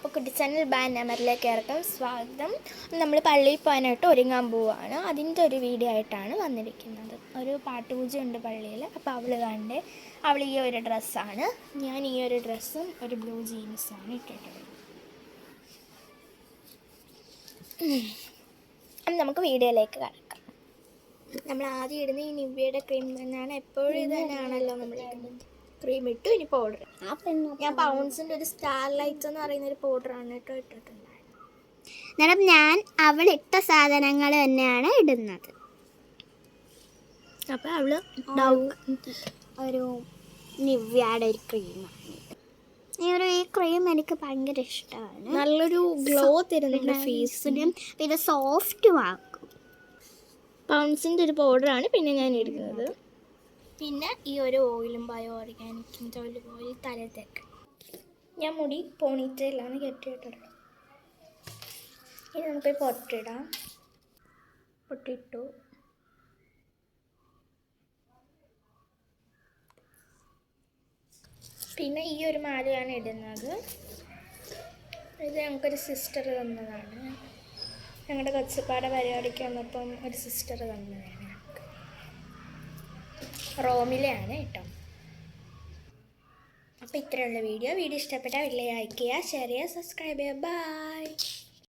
അപ്പോൾ കുട്ടി ചാനൽ ബാനമറിലേക്ക് ഇറക്കും സ്വാഗതം. നമ്മൾ പള്ളിയിൽ പോകാനായിട്ട് ഒരുങ്ങാൻ പോവുകയാണ്. അതിൻ്റെ ഒരു വീഡിയോ ആയിട്ടാണ് വന്നിരിക്കുന്നത്. ഒരു പാട്ടുപൂജയുണ്ട് പള്ളിയിൽ. അപ്പോൾ അവൾ ഈ ഒരു ഡ്രസ്സാണ്, ഞാൻ ഈ ഒരു ഡ്രസ്സും ഒരു ബ്ലൂ ജീൻസാണ് ഇട്ടിട്ടുള്ളത്. നമുക്ക് വീഡിയോയിലേക്ക് കിടക്കാം. നമ്മൾ ആദ്യം ഇടുന്ന ഈ നിവ്യയുടെ ക്രീം തന്നെയാണ്. എപ്പോഴും ഇത് തന്നെയാണല്ലോ നമ്മൾ ഇടുന്നത്. ക്രീം ഇട്ടു, ഇനി പൗഡർ. ഞാൻ പൗൺസിൻ്റെ ഒരു സ്റ്റാർ ലൈറ്റ് എന്ന് പറയുന്നൊരു പൗഡറാണ് ഇട്ടിട്ടുണ്ടായിരുന്നത്. ഞാൻ അവൾ ഇട്ട സാധനങ്ങൾ തന്നെയാണ് ഇടുന്നത്. അപ്പോൾ അവൾ ഒരു നിവ്യയുടെ ഒരു ക്രീമാണ്. ഈ ക്രീം എനിക്ക് ഭയങ്കര ഇഷ്ടമാണ്. നല്ലൊരു ഗ്ലോ തരുന്നുണ്ട് ഫേസിനും, പിന്നെ സോഫ്റ്റും ആക്കും. പൗൺസിൻ്റെ ഒരു പൗഡറാണ് പിന്നെ ഞാൻ ഇടുന്നത്. പിന്നെ ഈ ഒരു ഓയിലും ബയോ ഓർഗാനിക്കിൻ്റെ ഓയിൽ തലത്തേക്ക്. ഞാൻ മുടി പോണിറ്റയിലാണ് കെട്ടിയിട്ടുള്ളത്. ഇനി നമുക്കൊരു പൊട്ടിടാം. പൊട്ടിട്ടു. പിന്നെ ഈ ഒരു മാലയാണ് ഇടുന്നത്. ഇത് ഞങ്ങൾക്കൊരു സിസ്റ്റർ തന്നതാണ്. ഞങ്ങളുടെ കൊച്ചപ്പാടെ പരിപാടിക്ക് വന്നപ്പം ഒരു സിസ്റ്റർ തന്നതാണ്. റോമിലെയാണ് കേട്ടോ. അപ്പോൾ ഇത്രയുള്ള വീഡിയോ ഇഷ്ടപ്പെട്ടാൽ ലൈക്ക് ചെയ്യുക, ഷെയർ ചെയ്യുക, സബ്സ്ക്രൈബ് ചെയ്യുക. ബൈ.